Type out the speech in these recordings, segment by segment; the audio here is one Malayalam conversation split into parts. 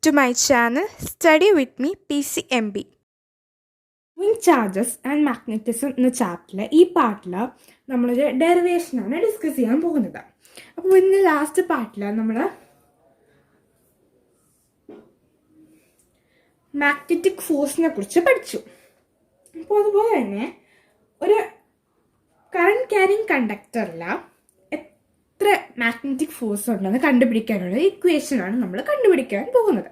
to my channel Study with me PCMB. Moving charges and magnetism എന്ന ചാപ്റ്ററിലെ ഈ പാർട്ടിൽ നമ്മളൊരു ഡെറിവേഷനാണ് ഡിസ്കസ് ചെയ്യാൻ പോകുന്നത്. അപ്പോൾ ഇന്ന് ലാസ്റ്റ് പാർട്ടിൽ നമ്മൾ മാഗ്നറ്റിക് ഫോഴ്സിനെ കുറിച്ച് പഠിച്ചു. അപ്പോൾ അതുപോലെ തന്നെ ഒരു കറണ്ട് ക്യാരിങ് കണ്ടക്ടറിൽ എത്ര മാഗ്നറ്റിക് ഫോഴ്സ് ഉണ്ടെന്ന് കണ്ടുപിടിക്കാനുള്ള ഇക്വേഷനാണ് നമ്മൾ കണ്ടുപിടിക്കാൻ പോകുന്നത്.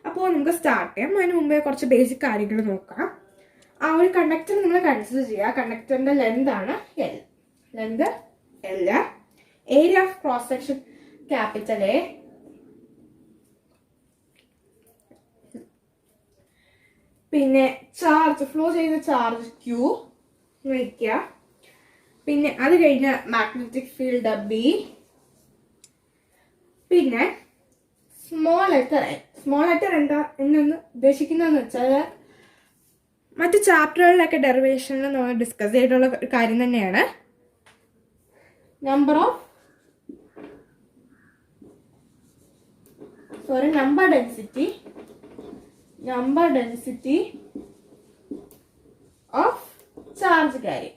അപ്പോൾ നമുക്ക് സ്റ്റാർട്ട് ചെയ്യാം. അതിന് മുമ്പേ കുറച്ച് ബേസിക് കാര്യങ്ങൾ നോക്കാം. ആ ഒരു കണ്ടക്ടർ നിങ്ങൾ കൺസിഡർ ചെയ്യുക. കണ്ടക്ടറിന്റെ ലെന്ത് ആണ് L. Length L. Area of cross section capital A. പിന്നെ ചാർജ് ഫ്ലോ ചെയ്യുന്ന ചാർജ് ക്യൂ വയ്ക്കുക. പിന്നെ അത് കഴിഞ്ഞ് മാഗ്നറ്റിക് ഫീൽഡ് ബി. പിന്നെ small letter N. Small letter എന്താ എന്നൊന്ന് ഉദ്ദേശിക്കുന്നതെന്ന് വെച്ചാൽ മറ്റു ചാപ്റ്ററുകളിലൊക്കെ ഡെറിവേഷനിൽ നമ്മൾ ഡിസ്കസ് ചെയ്തിട്ടുള്ള ഒരു കാര്യം തന്നെയാണ്. Number density of charge carry.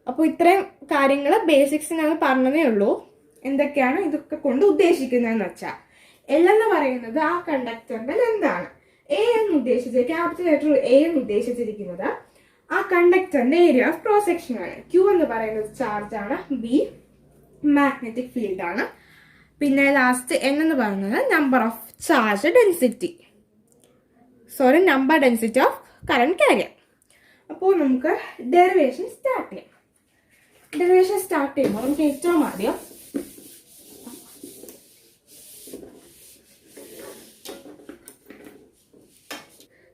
അപ്പോൾ ഇത്രയും കാര്യങ്ങൾ ബേസിക്സിനാണ് പറഞ്ഞതേ ഉള്ളൂ. എന്തൊക്കെയാണ് ഇതൊക്കെ കൊണ്ട് ഉദ്ദേശിക്കുന്നതെന്ന് വെച്ചാൽ എൽ എന്ന് പറയുന്നത് ആ കണ്ടക്ടറിന്റെ ലെന്താണ്. എ എന്ന് ഉദ്ദേശിച്ചത് ക്യാപിറ്റൽ ലെറ്റർ എ എന്ന് ഉദ്ദേശിച്ചിരിക്കുന്നത് ആ കണ്ടക്ടറിന്റെ ഏരിയ ഓഫ് ക്രോസ് സെക്ഷൻ ആണ്. ക്യൂ എന്ന് പറയുന്നത് ചാർജ് ആണ്. ബി മാഗ്നറ്റിക് ഫീൽഡ് ആണ്. പിന്നെ ലാസ്റ്റ് എൻ എന്ന് പറയുന്നത് number of charge density number density of current carrier. അപ്പോൾ നമുക്ക് ഡെറിവേഷൻ സ്റ്റാർട്ട് ചെയ്യാം. ഡെറിവേഷൻ സ്റ്റാർട്ട് ചെയ്യുമ്പോൾ നമുക്ക് ഏറ്റവും ആദ്യം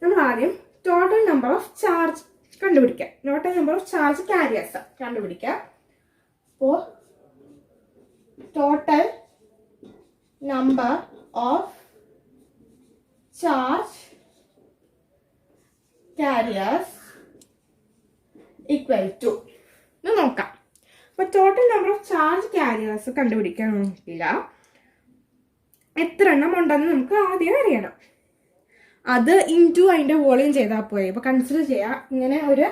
നമ്മൾ ആദ്യം ടോട്ടൽ നമ്പർ ഓഫ് ചാർജ് കണ്ടുപിടിക്കാം. Total number of charge carriers കണ്ടുപിടിക്കാം. അപ്പോൾ total number of charge carriers equal to നോക്കാം. അപ്പൊ total number of charge carriers കണ്ടുപിടിക്കാൻ നോക്കില്ല. എത്ര എണ്ണം ഉണ്ടെന്ന് നമുക്ക് ആദ്യം അറിയണം. അത് ഇൻറ്റു അതിന്റെ വോളിയം ചെയ്താൽ പോയി. ഇപ്പൊ കൺസിഡർ ചെയ്യാം, ഇങ്ങനെ ഒരു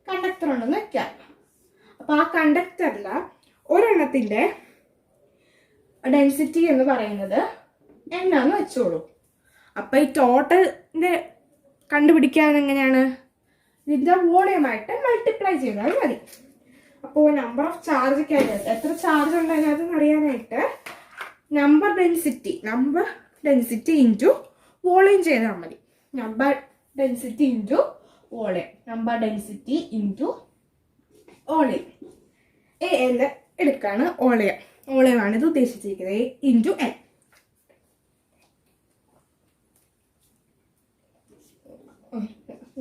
കണ്ടക്ടർ ഉണ്ടെന്ന് വെക്കാം. അപ്പൊ ആ കണ്ടക്ടറിൽ ഒരെണ്ണത്തിന്റെ ഡെൻസിറ്റി എന്ന് പറയുന്നത് എന്നാന്ന് വെച്ചോളൂ. അപ്പൊ ഈ ടോട്ടലിന്റെ കണ്ടുപിടിക്കാൻ എങ്ങനെയാണ്? ഇതിന്റെ വോളിയമായിട്ട് മൾട്ടിപ്ലൈ ചെയ്താൽ മതി. അപ്പോൾ നമ്പർ ഓഫ് ചാർജ് കാരിയേഴ്സ് എത്ര ചാർജ് ഉണ്ടാകാതെന്ന് അറിയാനായിട്ട് നമ്പർ ഡെൻസിറ്റി ഇൻറ്റു വോളിയം ചെയ്താൽ മതി. Number density into volume. L എടുക്കാണ് വോളിയമാണ് ഇത് ഉദ്ദേശിച്ചിരിക്കുന്നത്. A into N.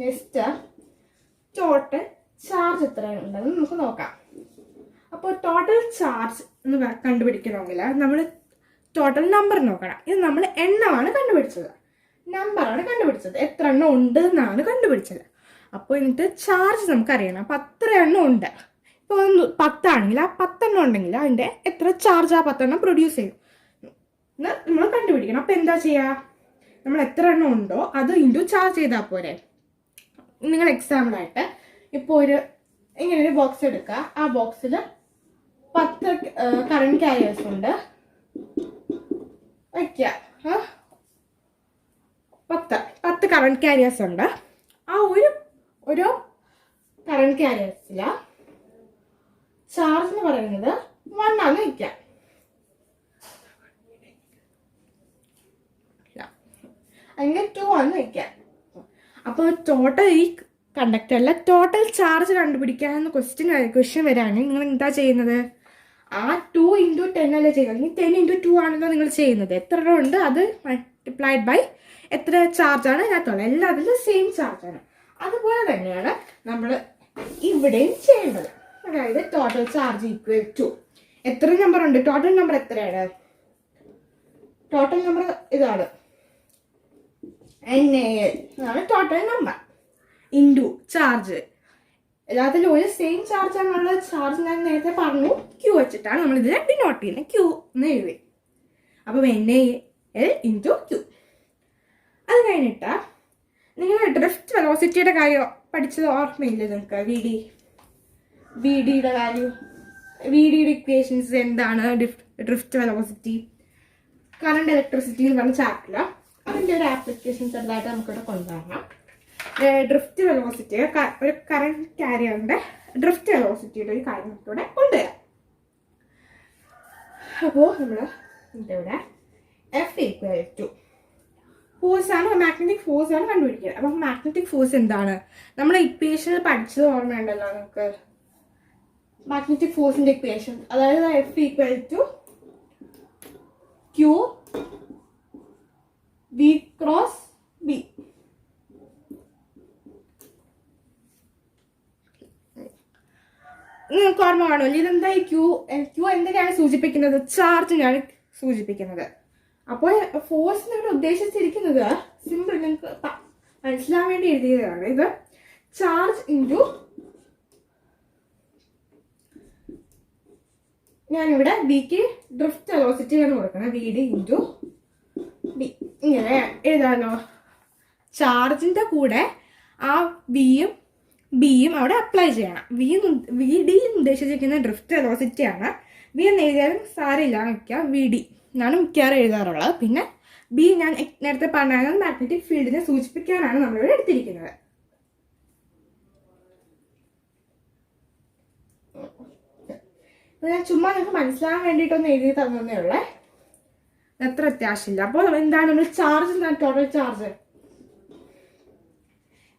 Next total charge എത്രയുണ്ടെന്ന് നമുക്ക് നോക്കാം. അപ്പോൾ ടോട്ടൽ ചാർജ് എന്ന് കണ്ടുപിടിക്കണമെങ്കിൽ നമ്മൾ ടോട്ടൽ നമ്പർ നോക്കണം. ഇത് നമ്മൾ എണ്ണമാണ് കണ്ടുപിടിച്ചത്, നമ്പറാണ് കണ്ടുപിടിച്ചത്. എത്ര എണ്ണം ഉണ്ട് എന്നാണ് കണ്ടുപിടിച്ചത്. അപ്പോൾ എന്നിട്ട് ചാർജ് നമുക്കറിയണം. അപ്പം അത്ര എണ്ണം ഉണ്ട്. ഇപ്പോൾ 10 ആണെങ്കിൽ ആ 10 എണ്ണം ഉണ്ടെങ്കിൽ അതിൻ്റെ എത്ര ചാർജ് ആ 10 എണ്ണം പ്രൊഡ്യൂസ് ചെയ്യും എന്ന് നമ്മൾ കണ്ടുപിടിക്കണം. അപ്പം എന്താ ചെയ്യുക? നമ്മൾ എത്ര എണ്ണം ഉണ്ടോ അത് ഇൻറ്റു ചാർജ് ചെയ്താൽ പോരെ. നിങ്ങൾ എക്സാമ്പിളായിട്ട് ഇപ്പോൾ ഇങ്ങനെ ഒരു ബോക്സ് എടുക്കുക. ആ ബോക്സിൽ 10 കറണ്ട് കാരിയേഴ്സ് ഉണ്ട് വയ്ക്കുക. 10 കറണ്ട് കാരിയേഴ്സ് ഉണ്ട്. ആ ഒരു കറണ്ട് കാരിയേഴ്സിൽ ചാർജ് എന്ന് പറയുന്നത് 1 ആണ് വയ്ക്കുക. അങ്ങനെ 2 ആണ് വയ്ക്കുക. അപ്പോൾ ടോട്ടൽ ഈ കണ്ടക്ടറിലെ ടോട്ടൽ ചാർജ് കണ്ടുപിടിക്കാമെന്ന് ക്വസ്റ്റ്യൻ വരാണെങ്കിൽ നിങ്ങൾ എന്താ ചെയ്യുന്നത്? ആ 2 ഇൻറ്റു 10 അല്ലേ ചെയ്യുന്നത്. 10 ഇൻറ്റു 2 ആണല്ലോ നിങ്ങൾ ചെയ്യുന്നത്. എത്ര ഉണ്ട് അത് മൾട്ടിപ്ലൈഡ് ബൈ എത്ര ചാർജാണ് അതിനകത്തുള്ളത്. എല്ലാത്തിലും സെയിം ചാർജാണ്. അതുപോലെ തന്നെയാണ് നമ്മൾ ഇവിടെയും ചെയ്യേണ്ടത്. അതായത് ടോട്ടൽ ചാർജ് ഈക്വൽ ടു എത്ര നമ്പർ ഉണ്ട്? ടോട്ടൽ നമ്പർ എത്രയാണ്? ടോട്ടൽ നമ്പർ ഇതാണ് NaL ആണ് ടോട്ടൽ നമ്പർ ഇൻറ്റു ചാർജ് എല്ലാത്തിലും ഒരു സെയിം ചാർജ് ആണുള്ള ചാർജ് ഞാൻ നേരത്തെ പറഞ്ഞു ക്യൂ വെച്ചിട്ടാണ് നമ്മൾ ഇതിനെ ഡിനോട്ട് ചെയ്യുന്നത്. ക്യൂ എന്ന് എഴുതി. അപ്പം NaL ഇൻറ്റു ക്യൂ. അത് കഴിഞ്ഞിട്ട് നിങ്ങൾ ഡ്രിഫ്റ്റ് വെലോസിറ്റിയുടെ കാര്യം പഠിച്ചത് ഓർമ്മയില്ലേ നിങ്ങൾക്ക്? വി ഡിയുടെ വാല്യൂ, വി ഡിയുടെ ഇക്വേഷൻസ് എന്താണ്? ഡ്രിഫ്റ്റ് വെലോസിറ്റി, കറണ്ട് ഇലക്ട്രിസിറ്റി എന്ന് പറഞ്ഞ ചാപ്റ്ററിൽ അതിൻ്റെ ഒരു ആപ്ലിക്കേഷൻ ചെറുതായിട്ട് നമുക്കിവിടെ കൊണ്ടുവരണം. ഡ്രിഫ്റ്റ് വെലോസിറ്റി, ഒരു കറണ്ട് ക്യാരിയറിൻ്റെ ഡ്രിഫ്റ്റ് വെലോസിറ്റിയുടെ ഒരു കാര്യം നമുക്കിവിടെ കൊണ്ടുവരാം. അപ്പോൾ നമ്മൾ ഇവിടെ F ഈക്വൽ ടു ഫോഴ്സാണ്, മാഗ്നറ്റിക് ഫോഴ്സ് ആണ് കണ്ടുപിടിക്കുക. അപ്പം മാഗ്നറ്റിക് ഫോഴ്സ് എന്താണ്? നമ്മുടെ ഇക്വേഷനിൽ പഠിച്ചത് ഓർമ്മയുണ്ടല്ലോ നമുക്ക്, മാഗ്നറ്റിക് ഫോഴ്സിന്റെ ഇക്വേഷൻ. അതായത് F equal to Q V cross B. നിങ്ങൾക്ക് ഓർമ്മ കാണുമല്ലോ ഇതെന്താ? ക്യൂ എന്തിനാണ് സൂചിപ്പിക്കുന്നത്? ചാർജിനാണ് സൂചിപ്പിക്കുന്നത്. അപ്പോൾ ഫോഴ്സ് നിങ്ങൾ ഉദ്ദേശിച്ചിരിക്കുന്നത് സിമ്പിൾ, നിങ്ങൾക്ക് മനസ്സിലാൻ വേണ്ടി എഴുതിയതാണ്. ഇത് ചാർജ് ഇൻറ്റു, ഞാനിവിടെ ബിക്ക് ഡ്രിഫ്റ്റ് വെലോസിറ്റിയാണ് കൊടുക്കുന്നത്, VD ഇൻറ്റു B. ഇങ്ങനെ എഴുതാമല്ലോ. ചാർജിൻ്റെ കൂടെ ആ ബിയും അവിടെ അപ്ലൈ ചെയ്യണം. VD ഉദ്ദേശിച്ചിരിക്കുന്ന ഡ്രിഫ്റ്റ് വെലോസിറ്റിയാണ്. B എന്ന് എഴുതിയാലും സാരമില്ല, വയ്ക്കാം VD എന്നാണ് മിക്കവാറും എഴുതാറുള്ളത്. പിന്നെ B ഞാൻ നേരത്തെ പറഞ്ഞത് മാഗ്നറ്റിക് ഫീൽഡിനെ സൂചിപ്പിക്കാനാണ് നമ്മളിവിടെ എടുത്തിരിക്കുന്നത്. ഞാൻ ചുമ്മാ നിങ്ങൾക്ക് മനസ്സിലാകാൻ വേണ്ടിയിട്ടൊന്ന് എഴുതി തന്നേ ഉള്ളേ, അത്ര അത്യാവശ്യമില്ല. അപ്പോൾ എന്താണ് നമ്മൾ ചാർജ്? എന്താണ് total charge?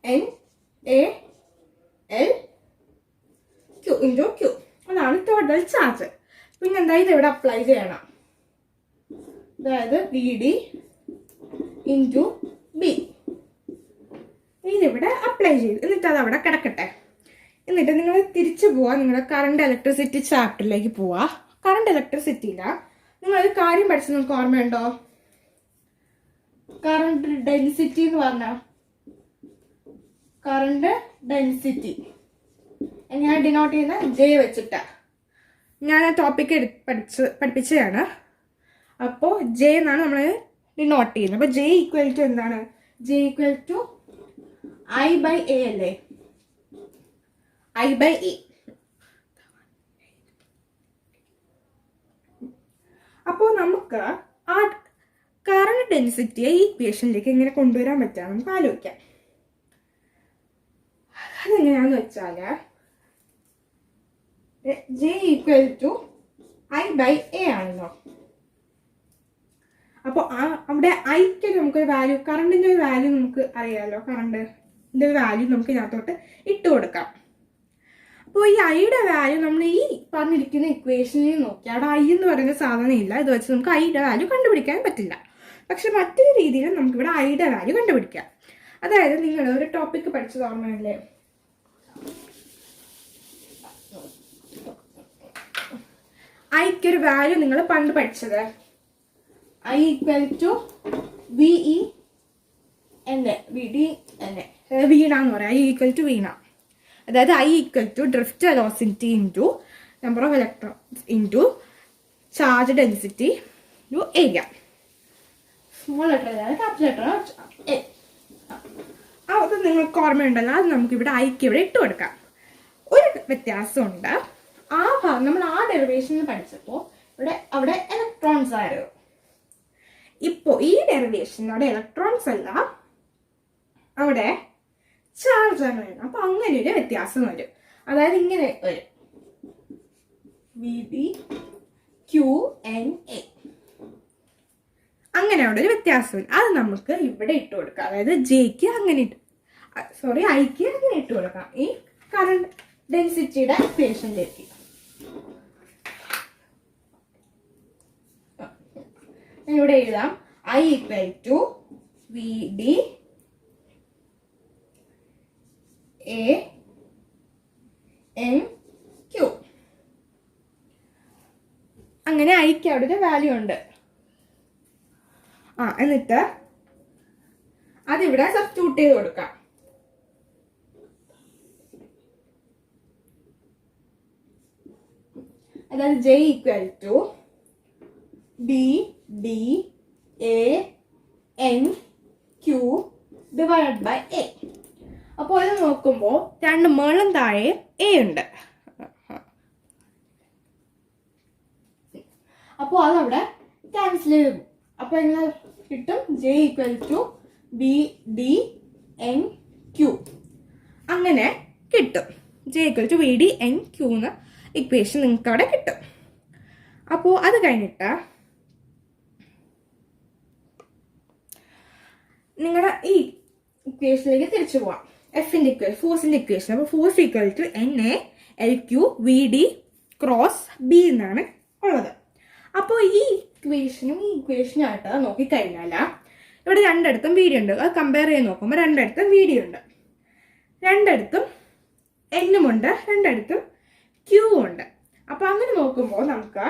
NaL Q into Q. അതാണ് ടോട്ടൽ ചാർജ്. പിന്നെ എന്താ ഇത് ഇവിടെ അപ്ലൈ ചെയ്യണം. അതായത് VD ഇൻറ്റു B ഇതിവിടെ അപ്ലൈ ചെയ്തു. എന്നിട്ട് അത് അവിടെ കിടക്കട്ടെ. എന്നിട്ട് നിങ്ങൾ തിരിച്ചു പോവാ, നിങ്ങളുടെ കറണ്ട് ഇലക്ട്രിസിറ്റി ചാപ്റ്ററിലേക്ക് പോവാ. കറണ്ട് ഇലക്ട്രിസിറ്റിയില്ല, നിങ്ങളൊരു കാര്യം പഠിച്ചത് നിങ്ങൾക്ക് ഓർമ്മയുണ്ടോ? കറണ്ട് ഡെൻസിറ്റി എന്ന് പറഞ്ഞാൽ, കറണ്ട് ഡെൻസിറ്റി എങ്ങനെയാണ് ഡിനോട്ട് ചെയ്യുന്നത്? J വെച്ചിട്ട്. ഞാൻ ആ ടോപ്പിക്ക് പഠിപ്പിച്ചതാണ്. അപ്പോൾ J എന്നാണ് നമ്മൾ ഡിനോട്ട് ചെയ്യുന്നത്. അപ്പോൾ J ഈക്വൽ ടു എന്താണ്? J ഈക്വൽ ടു I/A അല്ലേ? I/A. അപ്പോൾ നമുക്ക് ആ കറണ്ട് ഡെൻസിറ്റിയെ ഈ ഇക്വേഷനിലേക്ക് എങ്ങനെ കൊണ്ടുവരാൻ പറ്റാം നമുക്ക് ആലോചിക്കാം. അതെങ്ങനെയാന്ന് വെച്ചാൽ J ഈക്വൽ ടു I/A ആണല്ലോ. അപ്പോൾ അവിടെ ഐക്ക് നമുക്കൊരു വാല്യൂ, കറണ്ടിൻ്റെ ഒരു വാല്യൂ നമുക്ക് അറിയാമല്ലോ. കറണ്ടിൻ്റെ ഒരു വാല്യൂ നമുക്ക് ഇതിനകത്തോട്ട് ഇട്ട് കൊടുക്കാം. അപ്പോൾ ഈ ഐയുടെ വാല്യൂ നമ്മൾ ഈ പറഞ്ഞിരിക്കുന്ന ഇക്വേഷനിൽ നോക്കി, അവിടെ I എന്ന് പറയുന്ന സാധനം ഇല്ല. ഇത് വെച്ച് നമുക്ക് ഐയുടെ വാല്യൂ കണ്ടുപിടിക്കാൻ പറ്റില്ല. പക്ഷെ മറ്റൊരു രീതിയിൽ നമുക്കിവിടെ ഐയുടെ വാല്യൂ കണ്ടുപിടിക്കാം. അതായത് നിങ്ങൾ ഒരു ടോപ്പിക്ക് പഠിച്ചത് ഓർമ്മയല്ലേ? ഐക്കൊരു വാല്യൂ നിങ്ങൾ പണ്ട് പഠിച്ചത് I ഈക്വൽ ടു VE എന്നെ VD എന്നെ വീണാന്ന് പറയാം. I ഈക്വൽ ടു വീണ. അതായത് I equal to drift velocity into number of electrons into charge density into area. Small letter capital letter A. അത് നിങ്ങൾക്ക് ഓർമ്മയുണ്ടല്ലോ. അത് നമുക്കിവിടെ ഐക്ക് ഇവിടെ ഇട്ട് കൊടുക്കാം. ഒരു വ്യത്യാസമുണ്ട്. ആ ഭാഗം നമ്മൾ ആ ഡെറിവേഷനിൽ പഠിച്ചപ്പോൾ അവിടെ ഇലക്ട്രോൺസ് ആയിരുന്നു. ഇപ്പോൾ ഈ ഡെറിവേഷൻ അവിടെ ഇലക്ട്രോൺസ് അല്ല, അവിടെ ചാർജ് ആണ് വരുന്നത്. അപ്പൊ അങ്ങനെ ഒരു വ്യത്യാസം വരും. അതായത് ഇങ്ങനെ വരും VD QNA. അങ്ങനെ അവിടെ ഒരു വ്യത്യാസം വരും. അത് നമുക്ക് ഇവിടെ ഇട്ട് കൊടുക്കാം. അതായത് Jക്ക് അങ്ങനെ ഐക്ക് അങ്ങനെ ഇട്ട് കൊടുക്കാം ഈ കറണ്ട് ഡെൻസിറ്റിയുടെ ഇക്വേഷനിലേക്ക്. ഇവിടെ എഴുതാം I equal to VD ANQ. അങ്ങനെ ഐക്ക് അവിടെ ഒരു വാല്യൂ ഉണ്ട്. എന്നിട്ട് അതിവിടെ സബ്സ്റ്റിറ്റ്യൂട്ട് ചെയ്ത് കൊടുക്കാം. അതായത് J equal to B D A N Q divide by A. അപ്പോൾ ഇത് നോക്കുമ്പോൾ രണ്ട് മേളും താഴെ എ ഉണ്ട്. അപ്പോൾ അതവിടെ ക്യാൻസൽ ചെയ്ത് പോകും. അപ്പോൾ എങ്ങനെ കിട്ടും? J equal to B D N Q അങ്ങനെ കിട്ടും. J equal to B D N Q എന്ന ഇക്വേഷൻ നിങ്ങൾക്ക് അവിടെ കിട്ടും. അപ്പോൾ അത് കഴിഞ്ഞിട്ട് നിങ്ങളുടെ ഈ ഇക്വേഷനിലേക്ക് തിരിച്ചു പോവാം. എഫിന്റെ ഇക്വേഷൻ, ഫോഴ്സിന്റെ ഇക്വേഷൻ. അപ്പോൾ force equal to N A L Q V D cross B എന്നാണ് ഉള്ളത്. അപ്പോൾ ഈ ഇക്വേഷനായിട്ട് നോക്കിക്കഴിഞ്ഞാൽ ഇവിടെ രണ്ടിടത്തും വീഡിയോ ഉണ്ട്. അത് കമ്പയർ ചെയ്ത് നോക്കുമ്പോൾ രണ്ടിടത്തും വീഡിയോ ഉണ്ട്. രണ്ടിടത്തും എന്നും ഉണ്ട്, രണ്ടിടത്തും ക്യൂ ഉണ്ട്. അപ്പോൾ അങ്ങനെ നോക്കുമ്പോൾ നമുക്ക്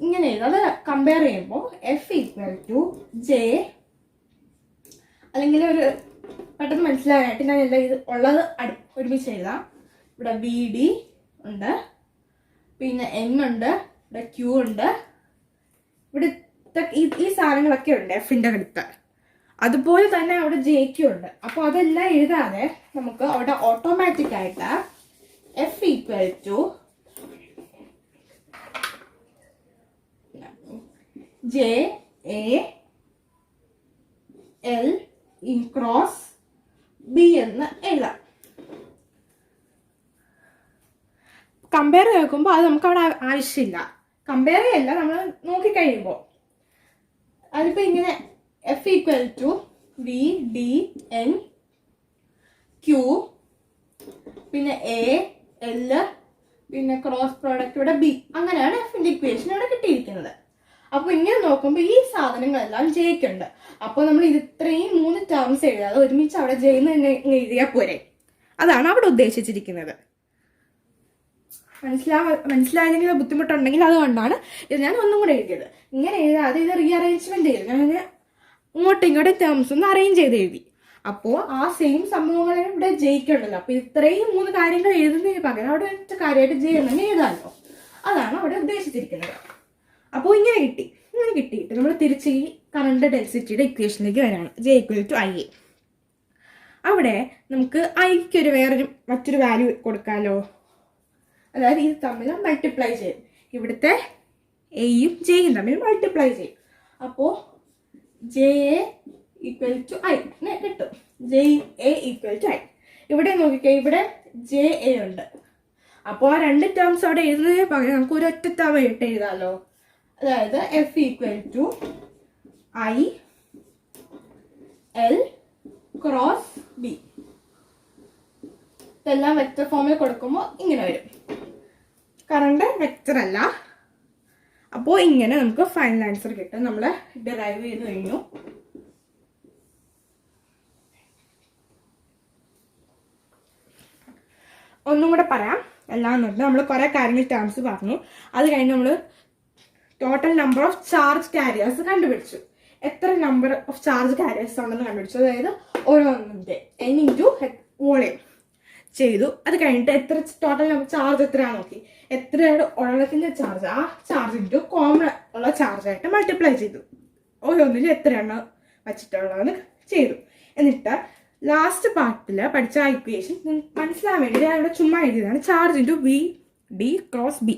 ഇങ്ങനെ അത് കമ്പയർ ചെയ്യുമ്പോൾ എഫ് ഈക്വൽ ടു ജെ, അല്ലെങ്കിൽ ഒരു പെട്ടെന്ന് മനസ്സിലാകാനായിട്ട് ഞാൻ എല്ലാം ഇത് ഉള്ളത് ഒരുമിച്ച് എഴുതാം. ഇവിടെ ബി ഡി ഉണ്ട്, പിന്നെ എൻ ഉണ്ട്, ഇവിടെ ക്യൂ ഉണ്ട്, ഇവിടെ ഈ സാധനങ്ങളൊക്കെ ഉണ്ട് എഫിൻ്റെ അടുത്ത്. അതുപോലെ തന്നെ അവിടെ ജെ ക്യൂ ഉണ്ട്. അപ്പോൾ അതെല്ലാം എഴുതാതെ നമുക്ക് അവിടെ ഓട്ടോമാറ്റിക് ആയിട്ട് F equal to J A L in cross B എന്ന് എഴുതാം. കമ്പയർ നോക്കുമ്പോൾ അത് നമുക്ക് അവിടെ ആവശ്യമില്ല. കമ്പയർ ചെയ്യല്ല, നമ്മൾ നോക്കിക്കഴിയുമ്പോൾ അതിപ്പോൾ ഇങ്ങനെ F equal to B D N Q പിന്നെ എ എൽ പിന്നെ ക്രോസ് പ്രോഡക്റ്റ് ഇവിടെ ബി, അങ്ങനെയാണ് എഫിൻ്റെ ഇക്വേഷൻ ഇവിടെ കിട്ടിയിരിക്കുന്നത്. അപ്പോൾ ഇങ്ങനെ നോക്കുമ്പോൾ ഈ സാധനങ്ങളെല്ലാം ജെയ്ക്കുണ്ട്. അപ്പോൾ നമ്മൾ ഇത്രയും 3 ടേംസ് എഴുതാതെ ഒരുമിച്ച് അവിടെ ജെയ്ന്ന് തന്നെ എഴുതിയാൽ പോരെ. അതാണ് അവിടെ ഉദ്ദേശിച്ചിരിക്കുന്നത്. മനസ്സിലായെങ്കിൽ ബുദ്ധിമുട്ടുണ്ടെങ്കിൽ അതുകൊണ്ടാണ് ഇത് ഞാൻ ഒന്നും കൂടെ എഴുതിയത്. ഇങ്ങനെ എഴുതാതെ ഇത് റീഅറേഞ്ച്മെന്റ് ചെയ്തു. ഞാൻ ഇങ്ങോട്ടും ഇങ്ങോട്ടും ടേംസ് ഒന്ന് അറേഞ്ച് ചെയ്ത് എഴുതി. അപ്പോൾ ആ സെയിം സംഭവങ്ങൾ ഇവിടെ ജയിക്കണ്ടല്ലോ. അപ്പോൾ ഇത്രയും 3 കാര്യങ്ങൾ എഴുതുന്നതിന് പകരം അവിടെ ഒറ്റ കാര്യമായിട്ട് ജെയ്ന്ന് എഴുതാമല്ലോ. അതാണ് അവിടെ ഉദ്ദേശിച്ചിരിക്കുന്നത്. അപ്പോൾ ഇങ്ങനെ കിട്ടിയിട്ട് നമ്മൾ തിരിച്ച് ഈ കറണ്ട് ഡെൻസിറ്റിയുടെ ഇക്വേഷനിലേക്ക് വരാണ്. J equal to I A. അവിടെ നമുക്ക് ഐക്ക് മറ്റൊരു വാല്യൂ കൊടുക്കാമല്ലോ. അതായത് ഇത് തമ്മിൽ മൾട്ടിപ്ലൈ ചെയ്യും. ഇവിടുത്തെ എയും ജെയും തമ്മിൽ മൾട്ടിപ്ലൈ ചെയ്യും. അപ്പോൾ J A equal to I കിട്ടും. J A equal to I. ഇവിടെ നോക്കിക്കഴിഞ്ഞാൽ ഇവിടെ ജെ എ ഉണ്ട്. അപ്പോൾ ആ 2 ടേംസ് അവിടെ എഴുതുന്നതിന് പകരം നമുക്ക് ഒരു ഒറ്റ ടേം ആയിട്ട് എഴുതാമല്ലോ. അതായത് F equal to I L cross B. ഇതെല്ലാം വെക്റ്റർ ഫോമിൽ കൊടുക്കുമ്പോൾ ഇങ്ങനെ വരും. കറണ്ട് വെക്റ്റർ അല്ല. അപ്പോൾ ഇങ്ങനെ നമുക്ക് ഫൈനൽ ആൻസർ കിട്ടും. നമ്മൾ ഡിറൈവ് ചെയ്ത് കഴിഞ്ഞു. ഒന്നും കൂടെ പറയാം. എല്ലാം നോക്കി നമ്മൾ കുറേ കാര്യങ്ങൾ ടേംസ് പറഞ്ഞു. അത് കഴിഞ്ഞ് നമ്മൾ total number of charge careers കണ്ടുപിടിച്ചു. എത്ര നമ്പർ ഓഫ് ചാർജ് കാരിയേഴ്സ് ഉണ്ടെന്ന് കണ്ടുപിടിച്ചു. അതായത് ഓരോന്നിൻ്റെ n ഇൻറ്റു വോളിയം ചെയ്തു. അത് കഴിഞ്ഞിട്ട് എത്ര ടോട്ടൽ നമ്പർ ചാർജ് എത്രയാണെന്ന് നോക്കി. എത്രയാണ് ഉള്ളതിൻ്റെ ചാർജ്, ആ ചാർജ് ഇൻറ്റു കോമൺ ഉള്ള ചാർജായിട്ട് മൾട്ടിപ്ലൈ ചെയ്തു. ഓരോന്നിലും എത്രയാണ് വച്ചിട്ടുള്ളതെന്ന് ചെയ്തു. എന്നിട്ട് ലാസ്റ്റ് പാർട്ടിൽ പഠിച്ച ആ ഇക്വേഷൻ മനസ്സിലാൻ വേണ്ടി ഞാൻ ഇവിടെ ചുമ്മാ എഴുതിയതാണ്. Charge into V D cross B.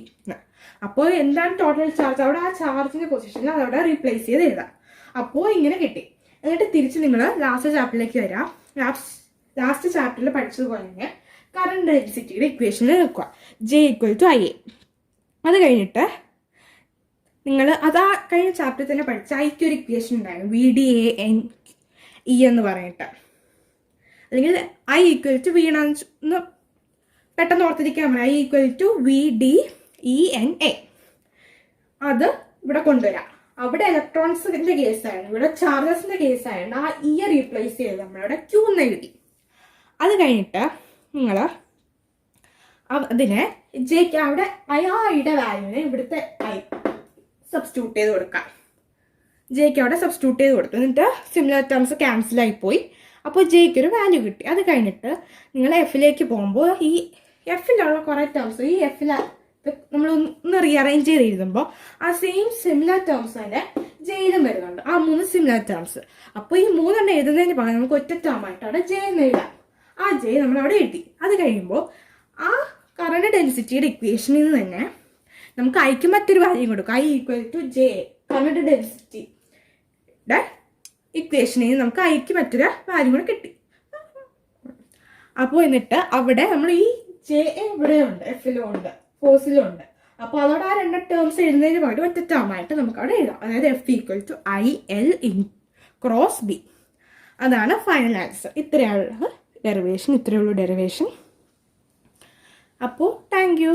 അപ്പോൾ എന്താണ് ടോട്ടൽ ചാർജ്, അവിടെ ആ ചാർജിന്റെ പൊസിഷനിൽ അതവിടെ റീപ്ലേസ് ചെയ്ത് എഴുതാം. അപ്പോൾ ഇങ്ങനെ കിട്ടി. എന്നിട്ട് തിരിച്ച് നിങ്ങൾ ലാസ്റ്റ് ചാപ്റ്ററിലേക്ക് വരാം. ലാസ്റ്റ് ചാപ്റ്ററിൽ പഠിച്ചതുപോലെ തന്നെ കറണ്ട് ഡെൻസിറ്റിയുടെ ഇക്വേഷനിൽ വെക്കുക. J equal to I A. അത് കഴിഞ്ഞിട്ട് നിങ്ങൾ അതാ കഴിഞ്ഞ ചാപ്റ്ററിൽ തന്നെ പഠിച്ച ഐക്ക് ഒരു ഇക്വേഷൻ ഉണ്ടായിരുന്നു, V D A N E എന്ന് പറഞ്ഞിട്ട്. അല്ലെങ്കിൽ ഐ ഈക്വൽ ടു വി എന്ന് പെട്ടെന്ന് ഓർത്തിരിക്കാൻ പറയാം. I equal to V D E N A. അത് ഇവിടെ കൊണ്ടുവരാം. അവിടെ ഇലക്ട്രോൺസിന്റെ കേസായിരുന്നു, ഇവിടെ ചാർജസിന്റെ കേസായിരുന്നു. ആ ഇ റീപ്ലേസ് ചെയ്ത് നമ്മളവിടെ ക്യൂ എന്ന് എഴുതി. അത് കഴിഞ്ഞിട്ട് നിങ്ങൾ അതിനെ ജെക്ക് അവിടെ ഐയുടെ വാല്യൂവിനെ ഇവിടുത്തെ ഐ സബ്സ്റ്റിറ്റ്യൂട്ട് ചെയ്ത് കൊടുക്കാം. ജെക്ക് അവിടെ സബ്സ്റ്റിറ്റ്യൂട്ട് ചെയ്ത് കൊടുത്തു. എന്നിട്ട് സിമിലർ ടേംസ് ക്യാൻസൽ ആയിപ്പോയി. അപ്പോൾ ജെക്ക് ഒരു വാല്യൂ കിട്ടി. അത് കഴിഞ്ഞിട്ട് നിങ്ങൾ എഫിലേക്ക് പോകുമ്പോൾ ഈ എഫിലുള്ള കുറേ ടേംസ് ഈ എഫിൽ നമ്മളൊന്ന് റീഅറേഞ്ച് ചെയ്ത് എഴുതുമ്പോൾ ആ സെയിം സിമിലർ ടേംസ് തന്നെ ജയിലും വരുന്നുണ്ട്, ആ 3 സിമിലർ ടേംസ്. അപ്പോൾ ഈ 3 എഴുതുന്നതിന് പകരം നമുക്ക് ഒറ്റ ടേമായിട്ടാണ് ജെ എന്ന് എഴുതാം. ആ ജെ നമ്മൾ അവിടെ എഴുതി. അത് കഴിയുമ്പോൾ ആ കറണ്ട് ഡെൻസിറ്റിയുടെ ഇക്വേഷനിൽ നിന്ന് തന്നെ നമുക്ക് ഐക്ക് മറ്റൊരു വാല്യൂ കൊടുക്കും. I equal to J, current ഡെൻസിറ്റിയുടെ ഇക്വേഷനിൽ നിന്ന് നമുക്ക് ഐക്ക് മറ്റൊരു വാല്യൂ കൂടെ കിട്ടി. അപ്പോൾ എന്നിട്ട് അവിടെ നമ്മൾ ഈ ജെ ഇവിടെ ഉണ്ട്, എഫിലും ഉണ്ട്, ഫോഴ്സിലും ഉണ്ട്. അപ്പോൾ അതോടെ ആ 2 ടേംസ് എഴുതുന്നതിന് പകരം ഒറ്റ ടേമായിട്ട് നമുക്ക് അവിടെ എഴുതാം. അതായത് F equal to I L in cross B. അതാണ് ഫൈനൽ ആൻസർ. ഇത്രയുള്ള ഡെറിവേഷൻ. അപ്പോൾ താങ്ക് യു.